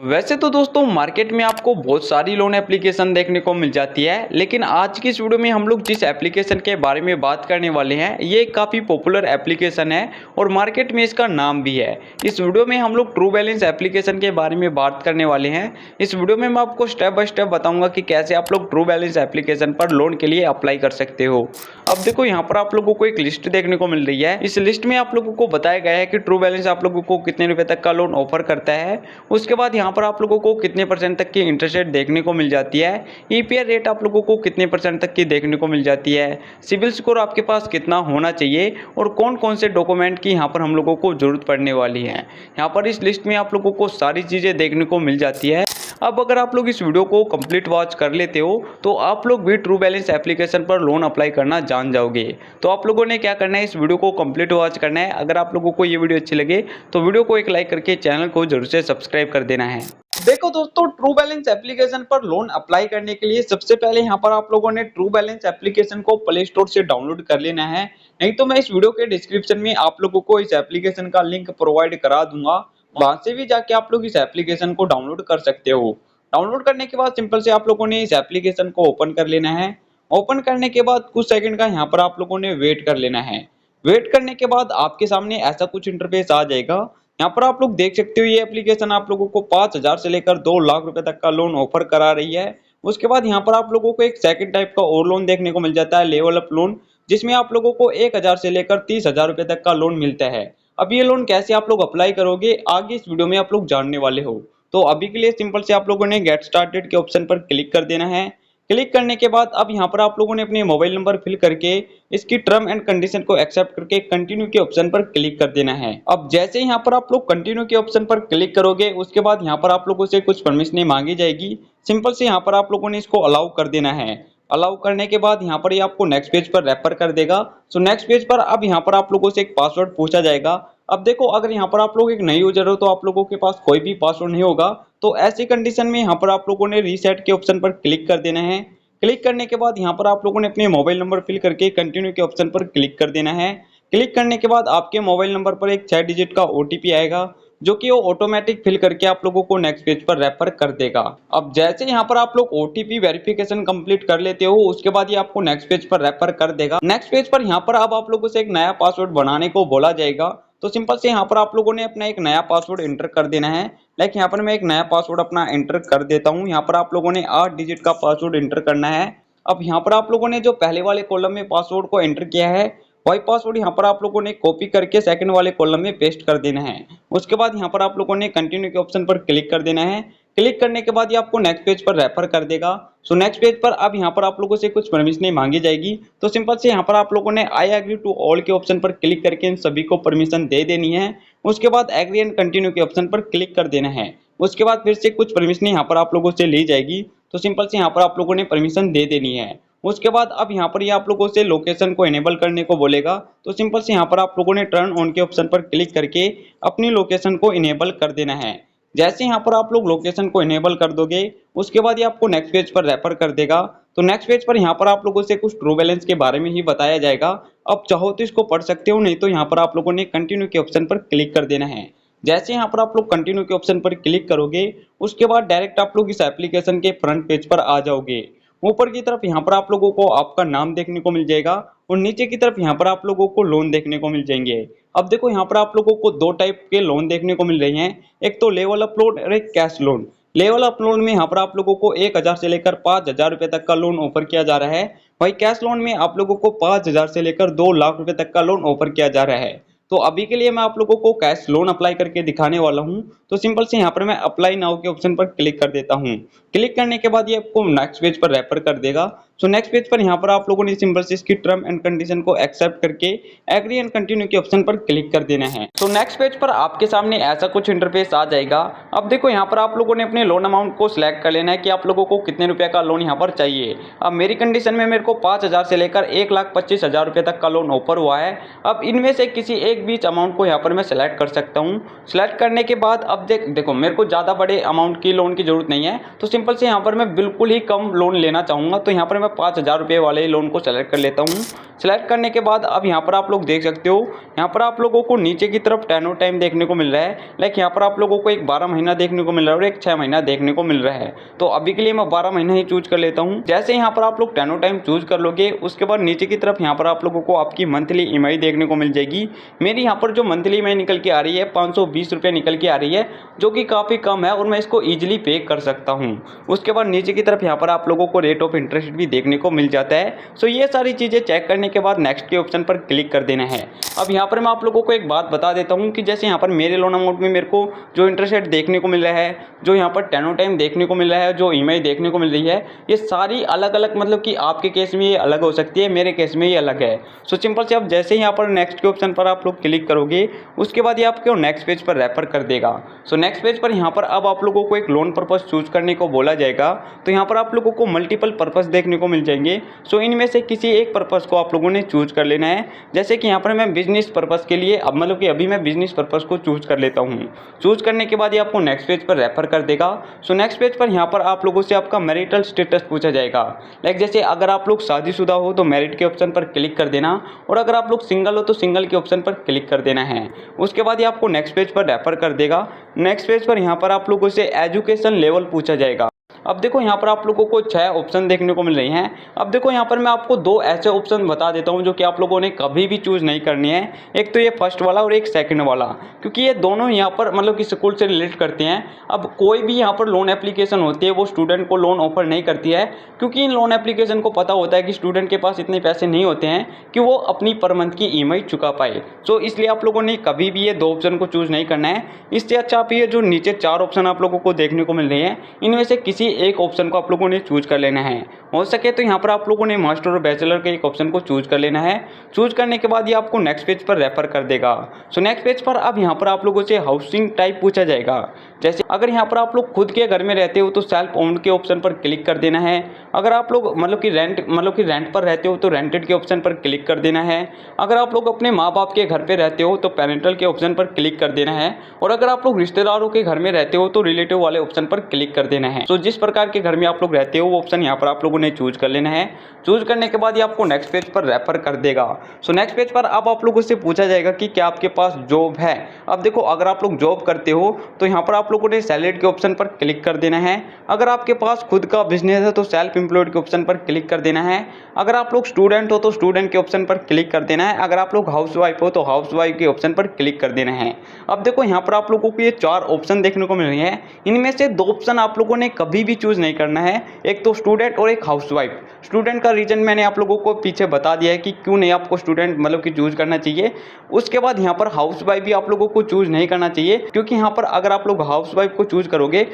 वैसे तो दोस्तों मार्केट में आपको बहुत सारी लोन एप्लीकेशन देखने को मिल जाती है, लेकिन आज की इस वीडियो में हम लोग जिस एप्लीकेशन के बारे में बात करने वाले हैं ये काफ़ी पॉपुलर एप्लीकेशन है और मार्केट में इसका नाम भी है। इस वीडियो में हम लोग ट्रू बैलेंस एप्लीकेशन के बारे में बात करने वाले हैं। इस वीडियो में मैं आपको स्टेप बाय स्टेप बताऊंगा कि कैसे आप लोग ट्रू बैलेंस एप्लीकेशन पर लोन के लिए अप्लाई कर सकते हो। अब देखो यहाँ पर आप लोगों को एक लिस्ट देखने को मिल रही है। इस लिस्ट में आप लोगों को बताया गया है कि ट्रू बैलेंस आप लोगों को कितने रुपए तक का लोन ऑफर करता है। उसके बाद यहाँ पर आप लोगों को कितने परसेंट तक की इंटरेस्ट रेट देखने को मिल जाती है, ईपीआर रेट आप लोगों को कितने परसेंट तक की देखने को मिल जाती है, सिविल स्कोर आपके पास कितना होना चाहिए और कौन कौन से डॉक्यूमेंट की यहाँ पर हम लोगों को जरूरत पड़ने वाली है। यहाँ पर इस लिस्ट में आप लोगों को सारी चीज़ें देखने को मिल जाती है। अब अगर आप लोग इस वीडियो को कंप्लीट वॉच कर लेते हो तो आप लोग भी ट्रू बैलेंस एप्लीकेशन पर लोन अप्लाई करना जान जाओगे। तो आप लोगों ने क्या करना है, इस वीडियो को कंप्लीट वॉच करना है। अगर आप लोगों को ये वीडियो अच्छी लगे तो वीडियो को एक लाइक करके चैनल को जरूर से सब्सक्राइब कर देना है। देखो दोस्तों, ट्रू बैलेंस एप्लीकेशन पर लोन अप्लाई करने के लिए सबसे पहले यहाँ पर आप लोगों ने ट्रू बैलेंस एप्लीकेशन को प्ले स्टोर से डाउनलोड कर लेना है। नहीं तो मैं इस वीडियो के डिस्क्रिप्शन में आप लोगों को इस एप्लीकेशन का लिंक प्रोवाइड करा दूंगा, वहां से भी जाके आप लोग इस एप्लीकेशन को डाउनलोड कर सकते हो। डाउनलोड करने के बाद सिंपल से आप लोगों ने इस एप्लीकेशन को ओपन कर लेना है। ओपन करने के बाद कुछ सेकंड का यहाँ पर आप लोगों ने वेट कर लेना है। वेट करने के बाद आपके सामने ऐसा कुछ इंटरफेस आ जाएगा। यहाँ पर आप लोग देख सकते हो ये एप्लीकेशन आप लोगों को 5,000 से लेकर 2 लाख रुपए तक का लोन ऑफर करा रही है। उसके बाद यहाँ पर आप लोगों को एक सेकंड टाइप का और लोन देखने को मिल जाता है, लेवल अप लोन, जिसमें आप लोगों को 1,000 से लेकर 30,000 रुपए तक का लोन मिलता है। अब ये लोन कैसे आप लोग अप्लाई करोगे आगे इस वीडियो में आप लोग जानने वाले हो। तो अभी के लिए सिंपल से आप लोगों ने गेट स्टार्टेड के ऑप्शन पर क्लिक कर देना है। क्लिक करने के बाद अब यहाँ पर आप लोगों ने अपने मोबाइल नंबर फिल करके इसकी टर्म एंड कंडीशन को एक्सेप्ट करके कंटिन्यू के ऑप्शन पर क्लिक कर देना है। अब जैसे यहाँ पर आप लोग कंटिन्यू के ऑप्शन पर क्लिक करोगे उसके बाद यहाँ पर आप लोगों से कुछ परमिशन मांगी जाएगी। सिंपल से यहाँ पर आप लोगों ने इसको अलाउ कर देना है। अलाउ करने के बाद यहाँ पर ये आपको नेक्स्ट पेज पर रेफर कर देगा। सो नेक्स्ट पेज पर अब यहाँ पर आप लोगों से एक पासवर्ड पूछा जाएगा। अब देखो, अगर यहाँ पर आप लोग एक नए यूजर हो तो आप लोगों के पास कोई भी पासवर्ड नहीं होगा। तो ऐसी कंडीशन में यहाँ पर आप लोगों ने रीसेट के ऑप्शन पर क्लिक कर देना है। क्लिक करने के बाद यहाँ पर आप लोगों ने अपने मोबाइल नंबर फिल करके कंटिन्यू के ऑप्शन पर क्लिक कर देना है। क्लिक करने के बाद आपके मोबाइल नंबर पर एक 6 डिजिट का ओटीपी आएगा, जो कि वो ऑटोमेटिक फिल करके आप लोगों को नेक्स्ट पेज पर रेफर कर देगा। अब जैसे यहाँ पर आप लोग ओटीपी वेरिफिकेशन कंप्लीट कर लेते हो उसके बाद ये आपको नेक्स्ट पेज पर रेफर कर देगा। नेक्स्ट पेज पर यहाँ पर अब आप लोगों से एक नया पासवर्ड बनाने को बोला जाएगा। तो सिंपल से यहाँ पर आप लोगों ने अपना एक नया पासवर्ड एंटर कर देना है। लाइक यहाँ पर मैं एक नया पासवर्ड अपना एंटर कर देता हूँ। यहाँ पर आप लोगों ने 8 डिजिट का पासवर्ड एंटर करना है। अब यहाँ पर आप लोगों ने जो पहले वाले कॉलम में पासवर्ड को एंटर किया है वही पासवर्ड यहाँ पर आप लोगों ने कॉपी करके सेकंड वाले कॉलम में पेस्ट कर देना है। उसके बाद यहाँ पर आप लोगों ने कंटिन्यू के ऑप्शन पर क्लिक कर देना है। क्लिक करने के बाद ये आपको नेक्स्ट पेज पर रेफर कर देगा। सो नेक्स्ट पेज पर अब यहाँ पर आप लोगों से कुछ परमिशन मांगी जाएगी। तो सिंपल से यहाँ पर आप लोगों ने आई एग्री टू ऑल के ऑप्शन पर क्लिक करके इन सभी को परमिशन दे देनी है। उसके बाद एग्री एंड कंटिन्यू के ऑप्शन पर क्लिक कर देना है। उसके बाद फिर से कुछ परमिशन यहाँ पर आप लोगों से ली जाएगी। तो सिंपल से यहाँ पर आप लोगों ने परमिशन दे देनी है। उसके बाद अब यहाँ पर ये आप लोगों से लोकेशन को इनेबल करने को बोलेगा। तो सिंपल से यहाँ पर आप लोगों ने टर्न ऑन के ऑप्शन पर क्लिक करके अपनी लोकेशन को इनेबल कर देना है। जैसे यहाँ पर आप लोग लोकेशन को इनेबल कर दोगे उसके बाद ये आपको नेक्स्ट पेज पर रेफर कर देगा। तो नेक्स्ट पेज पर यहाँ पर आप लोगों से कुछ ट्रू बैलेंस के बारे में ही बताया जाएगा। अब चाहो तो इसको पढ़ सकते हो, नहीं तो यहाँ पर आप लोगों ने कंटिन्यू के ऑप्शन पर क्लिक कर देना है। जैसे यहाँ पर आप लोग कंटिन्यू के ऑप्शन पर क्लिक करोगे उसके बाद डायरेक्ट आप लोग इस एप्लीकेशन के फ्रंट पेज पर आ जाओगे। ऊपर की तरफ यहाँ पर आप लोगों को आपका नाम देखने को मिल जाएगा और नीचे की तरफ यहाँ पर आप लोगों को लोन देखने को मिल जाएंगे। अब देखो, यहाँ पर आप लोगों को 2 टाइप के लोन देखने को मिल रहे हैं, एक तो लेवल अप लोन और एक cash loan. Level up loan में यहाँ पर आप लोगों को 1,000 से लेकर 5,000 रुपए तक का लोन ऑफर किया जा रहा है। वही कैश लोन में आप लोगों को 5,000 से लेकर 2 लाख रुपए तक का लोन ऑफर किया जा रहा है। तो अभी के लिए मैं आप लोगों को कैश लोन अप्लाई करके दिखाने वाला हूं। तो सिंपल से यहाँ पर मैं अप्लाई नाउ के ऑप्शन पर क्लिक कर देता हूं। क्लिक करने के बाद ये आपको नेक्स्ट पेज पर रेफर कर देगा। सो नेक्स्ट पेज पर यहाँ पर आप लोगों ने सिंपल से इसकी टर्म एंड कंडीशन को एक्सेप्ट करके एग्री एंड कंटिन्यू के ऑप्शन पर क्लिक कर देना है। तो नेक्स्ट पेज पर आपके सामने ऐसा कुछ इंटरफेस आ जाएगा। अब देखो, यहाँ पर आप लोगों ने अपने लोन अमाउंट को सिलेक्ट कर लेना है कि आप लोगों को कितने रुपए का लोन यहाँ पर चाहिए। अब मेरी कंडीशन में मेरे को 5,000 से लेकर 1,25,000 रुपए तक का लोन ऑफर हुआ है। अब इनमें से किसी एक बीच अमाउंट को यहाँ पर मैं सेलेक्ट कर सकता हूँ। सेलेक्ट करने के बाद अब देखो मेरे को ज़्यादा बड़े अमाउंट की लोन की जरूरत नहीं है। तो सिंपल से यहाँ पर मैं बिल्कुल ही कम लोन लेना चाहूँगा। तो यहाँ पर मैं 5,000 रुपये वाले लोन को सेलेक्ट कर लेता हूँ। सिलेक्ट करने के बाद अब यहाँ पर आप लोग देख सकते हो, यहाँ पर आप लोगों को नीचे की तरफ टेन्योर टाइम देखने को मिल रहा है। लाइक यहाँ पर आप लोगों को एक 12 महीना देखने को मिल रहा है और एक 6 महीना देखने को मिल रहा है। तो अभी के लिए मैं 12 महीना ही चूज कर लेता हूँ। जैसे यहाँ पर आप लोग टेन्योर टाइम चूज कर लोगे, उसके बाद नीचे की तरफ यहाँ पर आप लोगों को आपकी मंथली ईएमआई देखने को मिल जाएगी। मेरी यहाँ पर जो मंथली ईएमआई निकल के आ रही है 520 रुपये निकल के आ रही है, जो कि काफ़ी कम है और मैं इसको ईजिली पे कर सकता हूँ। उसके बाद नीचे की तरफ यहाँ पर आप लोगों को रेट ऑफ इंटरेस्ट भी देखने को मिल जाता है। सो ये सारी चीज़ें चेक करने के बाद नेक्स्ट के ऑप्शन पर क्लिक कर देना है। अब यहाँ पर मैं आप लोगों को एक बात बता देता हूँ कि जैसे यहाँ पर मेरे लोन अमाउंट में मेरे को जो इंटरेस्ट रेट देखने को मिल रहा है, जो यहाँ पर टेन्योर टाइम देखने को मिल रहा है, जो ईएमआई देखने को मिल रही है, ये सारी अलग अलग, मतलब कि आपके केस में ये अलग हो सकती है, मेरे केस में ये अलग है। सो सिंपल से आप जैसे ही यहाँ पर नेक्स्ट के ऑप्शन पर आप लोग क्लिक करोगे, उसके बाद ये आपको नेक्स्ट पेज पर रेफर कर देगा। सो नेक्स्ट पेज पर यहाँ पर अब आप लोगों को एक लोन पर्पस चूज करने को बोला जाएगा। तो यहाँ पर आप लोगों को मल्टीपल पर्पस देखने को मिल जाएंगे। सो इनमें से किसी एक पर्पस को आप लोगों ने चूज कर लेना है। जैसे कि यहाँ पर मैं बिजनेस पर्पस के लिए अब मतलब कि अभी मैं बिजनेस पर्पस को चूज कर लेता हूँ। चूज करने के बाद ये आपको नेक्स्ट पेज पर रेफर कर देगा। सो नेक्स्ट पेज पर यहाँ पर आप लोगों से आपका मैरिटल स्टेटस पूछा जाएगा। लाइक जैसे अगर आप लोग शादीशुदा हो तो मैरिड के ऑप्शन पर क्लिक कर देना, और अगर आप लोग सिंगल हो तो सिंगल के ऑप्शन पर क्लिक कर देना है। उसके बाद ये आपको नेक्स्ट पेज पर रेफर कर देगा। नेक्स्ट पेज पर यहाँ पर आप लोगों से एजुकेशन लेवल पूछा जाएगा। अब देखो यहाँ पर आप लोगों को 6 ऑप्शन देखने को मिल रही हैं। अब देखो यहाँ पर मैं आपको 2 ऐसे ऑप्शन बता देता हूँ जो कि आप लोगों ने कभी भी चूज़ नहीं करनी है। एक तो ये फर्स्ट वाला और एक सेकंड वाला, क्योंकि ये दोनों यहाँ पर मतलब कि स्कूल से रिलेट करते हैं। अब कोई भी यहाँ पर लोन एप्लीकेशन होती है वो स्टूडेंट को लोन ऑफर नहीं करती है, क्योंकि इन लोन एप्लीकेशन को पता होता है कि स्टूडेंट के पास इतने पैसे नहीं होते हैं कि वो अपनी पर मंथ की ईएमआई चुका पाए। सो इसलिए आप लोगों ने कभी भी ये 2 ऑप्शन को चूज़ नहीं करना है। इससे अच्छा आप ये जो नीचे 4 ऑप्शन आप लोगों को देखने को मिल रही हैं, इनमें से किसी एक ऑप्शन को आप लोगों ने चूज कर लेना है। हो सके तो यहाँ पर आप लोगों ने मास्टर और बैचलर के एक ऑप्शन को चूज कर लेना है। चूज करने के बाद ये आपको नेक्स्ट पेज पर रेफर कर देगा। सो नेक्स्ट पेज पर अब यहाँ पर आप लोगों से हाउसिंग टाइप पूछा जाएगा। जैसे अगर यहाँ पर आप लोग खुद के घर में रहते हो तो सेल्फ ओन्ड के ऑप्शन पर क्लिक कर देना है। अगर आप लोग मतलब कि रेंट पर रहते हो तो रेंटेड के ऑप्शन पर क्लिक कर देना है। अगर आप लोग अपने माँ बाप के घर पे रहते हो तो पेरेंटल के ऑप्शन पर क्लिक कर देना है। और अगर आप लोग रिश्तेदारों के घर में रहते हो तो रिलेटिव वाले ऑप्शन पर क्लिक कर देना है। तो जिस प्रकार के घर में आप लोग रहते हो वो ऑप्शन यहाँ पर आप लोगों ने चूज कर लेना है। चूज करने के बाद ये आपको नेक्स्ट पेज पर रेफर कर देगा। सो नेक्स्ट पेज पर अब आप लोगों से पूछा जाएगा कि क्या आपके पास जॉब है। अब देखो अगर आप लोग जॉब करते हो तो यहाँ पर आप लोगों ने सैलरीड के ऑप्शन पर क्लिक कर देना है। अगर आपके पास खुद का बिजनेस है तो सेल्फ एम्प्लॉयड के ऑप्शन पर क्लिक कर देना है। अगर आप लोग स्टूडेंट हो तो स्टूडेंट के ऑप्शन पर क्लिक कर देना है। अगर आप लोग हाउसवाइफ हो तो हाउसवाइफ के ऑप्शन पर क्लिक कर देना है। अब देखो यहाँ पर आप लोगों को ये 4 ऑप्शन देखने को मिल रही है। इनमें से 2 ऑप्शन आप लोगों ने कभी भी चूज नहीं करना है, एक तो स्टूडेंट और एक हाउसवाइफ। स्टूडेंट का रीजन मैंने आप लोगों को पीछे बता दिया है कि क्यों नहीं आपको स्टूडेंट मतलब कि चूज करना चाहिए। उसके बाद यहाँ पर हाउसवाइफ भी आप लोगों को चूज नहीं करना चाहिए, क्योंकि यहाँ पर अगर आप लोग हाउसवाइफ को चूज करोगे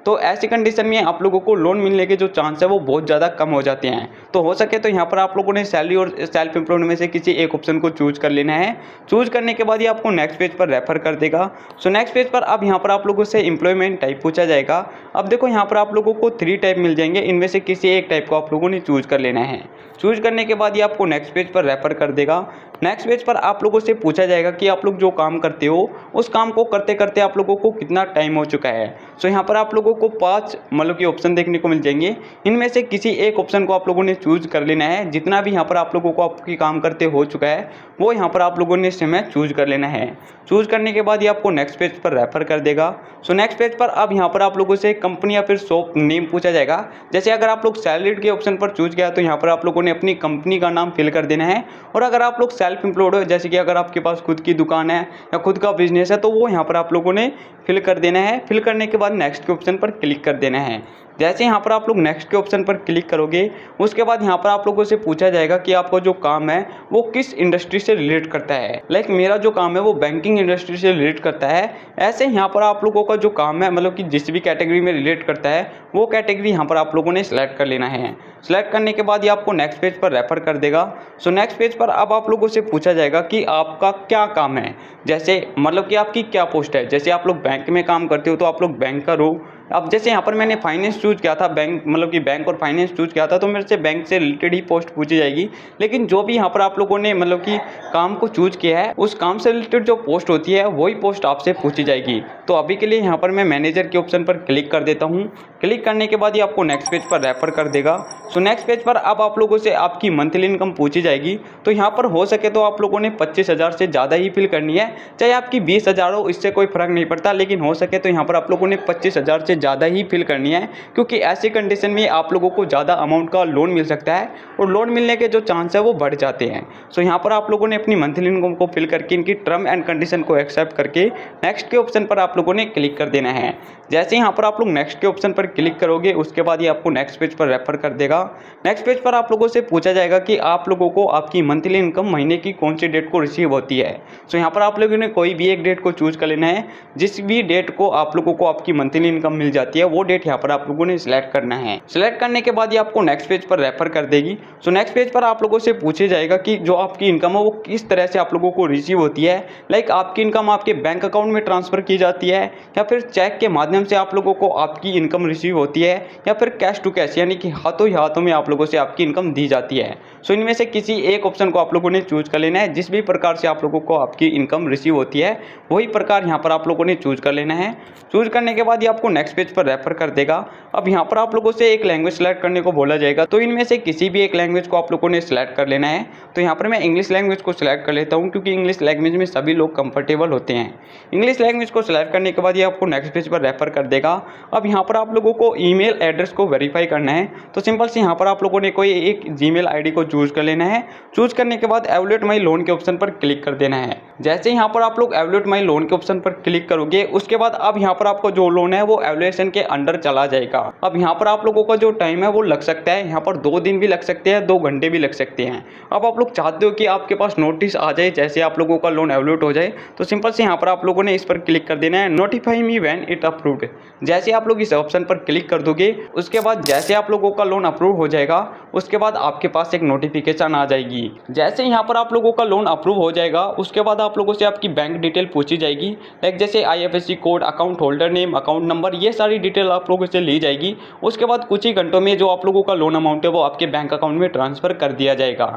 तो ऐसी कंडीशन में आप लोगों को लोन मिलने के जो चांस है वो बहुत ज़्यादा कम हो जाते हैं। तो हो सके तो यहाँ पर आप लोगों ने सैलरी और सेल्फ एम्प्लॉयड में से किसी एक ऑप्शन को चूज कर लेना है। चूज करने के बाद ये आपको नेक्स्ट पेज पर रेफर कर देगा। सो नेक्स्ट पेज पर अब यहाँ पर आप लोगों से एम्प्लॉयमेंट टाइप पूछा जाएगा। अब देखो यहाँ पर आप लोगों को 3 टाइप मिल जाएंगे, इनमें से किसी एक टाइप को आप लोगों ने चूज कर लेना है। चूज करने के बाद ये आपको नेक्स्ट पेज पर रेफर कर देगा। नेक्स्ट पेज पर आप लोगों से पूछा जाएगा कि आप लोग जो काम करते हो उस काम को करते करते आप लोगों को कितना टाइम हो चुका है। सो यहाँ पर आप लोगों को 5 मतलब कि ऑप्शन देखने को मिल जाएंगे, इनमें से किसी एक ऑप्शन को आप लोगों ने चूज कर लेना है। जितना भी यहाँ पर आप लोगों को आपकी काम करते हो चुका है वो यहाँ पर आप लोगों ने समय चूज कर लेना है। चूज करने के बाद ये आपको नेक्स्ट पेज पर रेफर कर देगा। सो नेक्स्ट पेज पर अब यहाँ पर आप लोगों से कंपनी या फिर शॉप नेम पूछा जाएगा। जैसे अगर आप लोग सैलरीड के ऑप्शन पर चूज किया तो यहाँ पर आप लोगों ने अपनी कंपनी का नाम फिल कर देना है। और अगर आप लोग सेल्फ एम्प्लॉयड हो, जैसे कि अगर आपके पास खुद की दुकान है या खुद का बिजनेस है, तो वो यहाँ पर आप लोगों ने फिल कर देना है। फिल करने के बाद नेक्स्ट के ऑप्शन पर क्लिक कर देना है। जैसे यहाँ पर आप लोग नेक्स्ट के ऑप्शन पर क्लिक करोगे उसके बाद यहाँ पर आप लोगों से पूछा जाएगा कि आपका जो काम है वो किस इंडस्ट्री से रिलेट करता है। लाइक मेरा जो काम है वो बैंकिंग इंडस्ट्री से रिलेट करता है। ऐसे यहाँ पर आप लोगों का जो काम है मतलब कि जिस भी कैटेगरी में रिलेट करता है वो कैटेगरी यहाँ पर आप लोगों ने सिलेक्ट कर लेना है। सिलेक्ट करने के बाद ये आपको नेक्स्ट पेज पर रेफर कर देगा। सो नेक्स्ट पेज पर अब आप लोगों से पूछा जाएगा कि आपका क्या काम है, जैसे मतलब कि आपकी क्या पोस्ट है। जैसे आप लोग बैंक में काम करते हो तो आप लोग बैंकर हो। अब जैसे यहाँ पर मैंने फाइनेंस चूज किया था, बैंक मतलब कि बैंक और फाइनेंस चूज किया था, तो मेरे से बैंक से रिलेटेड ही पोस्ट पूछी जाएगी। लेकिन जो भी यहाँ पर आप लोगों ने मतलब कि काम को चूज किया है उस काम से रिलेटेड जो पोस्ट होती है वही पोस्ट आपसे पूछी जाएगी। तो अभी के लिए यहाँ पर मैं मैनेजर के ऑप्शन पर क्लिक कर देता हूँ। क्लिक करने के बाद ये आपको नेक्स्ट पेज पर रेफर कर देगा। सो नेक्स्ट पेज पर अब आप लोगों से आपकी मंथली इनकम पूछी जाएगी। तो यहाँ पर हो सके तो आप लोगों ने 25,000 से ज़्यादा ही फिल करनी है, चाहे आपकी 20,000 हो, इससे कोई फ़र्क नहीं पड़ता, लेकिन हो सके तो यहाँ पर आप लोगों ने 25,000 से ज़्यादा ही फिल करनी है, क्योंकि ऐसी कंडीशन में आप लोगों को ज़्यादा अमाउंट का लोन मिल सकता है और लोन मिलने के जो चांस है वो बढ़ जाते हैं। सो यहाँ पर आप लोगों ने अपनी मंथली इनकम को फिल करके इनकी टर्म एंड कंडीशन को एक्सेप्ट करके नेक्स्ट के ऑप्शन पर आप लोगों ने क्लिक कर देना है। जैसे यहाँ पर आप लोग नेक्स्ट के ऑप्शन पर क्लिक करोगे, उसके बाद ये आपको नेक्स्ट पेज पर रेफर कर देगा। नेक्स्ट पेज पर आप लोगों से पूछा जाएगा कि आप लोगों को आपकी मंथली इनकम महीने की कौन सी डेट को रिसीव होती है। सो यहाँ पर आप लोगों ने कोई भी एक डेट को चूज कर लेना है। जिस भी डेट को आप लोगों को आपकी मंथली इनकम मिल जाती है वो डेट यहाँ पर आप लोगों ने सिलेक्ट करना है। सिलेक्ट करने के बाद ये आपको नेक्स्ट पेज पर रेफर कर देगी। सो नेक्स्ट पेज पर आप लोगों से पूछे जाएगा कि जो आपकी इनकम है वो किस तरह से आप लोगों को रिसीव होती है। लाइक आपकी इनकम आपके बैंक अकाउंट में ट्रांसफर की जाती है, या फिर चेक के माध्यम से आप लोगों को आपकी इनकम रिसीव होती है, या फिर कैश टू कैश यानी कि हाथों ही हाथों में आप लोगों से आपकी इनकम दी जाती है। सो इनमें से किसी एक ऑप्शन को आप लोगों ने चूज कर लेना है। जिस भी प्रकार से आप लोगों को आपकी इनकम रिसीव होती है वही प्रकार यहाँ पर आप लोगों ने चूज कर लेना है। चूज करने के बाद ये आपको नेक्स्ट पेज पर रेफर कर देगा। अब यहाँ पर आप लोगों से एक लैंग्वेज सेलेक्ट करने को बोला जाएगा, तो इनमें से किसी भी एक लैंग्वेज को आप लोगों ने सिलेक्ट कर लेना है। तो यहाँ पर मैं इंग्लिश लैंग्वेज को सिलेक्ट कर लेता हूँ, क्योंकि इंग्लिश लैंग्वेज में सभी लोग कंफर्टेबल होते हैं। इंग्लिश लैंग्वेज को सिलेक्ट करने के बाद ये आपको नेक्स्ट पेज पर रेफर कर देगा। अब यहाँ पर आप लोगों को ईमेल एड्रेस को वेरीफाई करना है। तो सिंपल से यहाँ पर आप लोगों ने कोई एक जीमेल आईडी को चूज कर लेना है। चूज करने के बाद एवल्यूएट माई लोन के ऑप्शन पर क्लिक कर देना है। जैसे यहाँ पर आप लोग एवल्यूएट माई लोन के ऑप्शन पर क्लिक करोगे, उसके बाद अब यहाँ पर आपको जो लोन है वो एवल्यूएशन के अंडर चला जाएगा। अब यहाँ पर आप लोगों का जो टाइम है वो लग सकता है, यहाँ पर 2 दिन भी लग सकते हैं, 2 घंटे भी लग सकते हैं। अब आप लोग चाहते हो कि आपके पास नोटिस आ जाए जैसे आप लोगों का लोन एवल्यूएट हो जाए, तो सिंपल से यहाँ पर आप लोगों ने इस पर क्लिक कर देना है, notify me when it approved. जैसे आप लोग इस ऑप्शन पर क्लिक कर दोगे, उसके बाद जैसे आप लोगों का लोन अप्रूव हो जाएगा, उसके बाद आपके पास एक नोटिफिकेशन आ जाएगी। जैसे यहाँ पर आप लोगों का लोन अप्रूव हो जाएगा, उसके बाद आप लोगों से आपकी बैंक डिटेल पूछी जाएगी, लाइक जैसे IFSC code, account holder name, account number, ये सारी डिटेल आप लोगों से ली जाएगी। उसके बाद कुछ ही घंटों में जो आप लोगों का लोन अमाउंट है वो आपके बैंक अकाउंट में ट्रांसफर कर दिया जाएगा।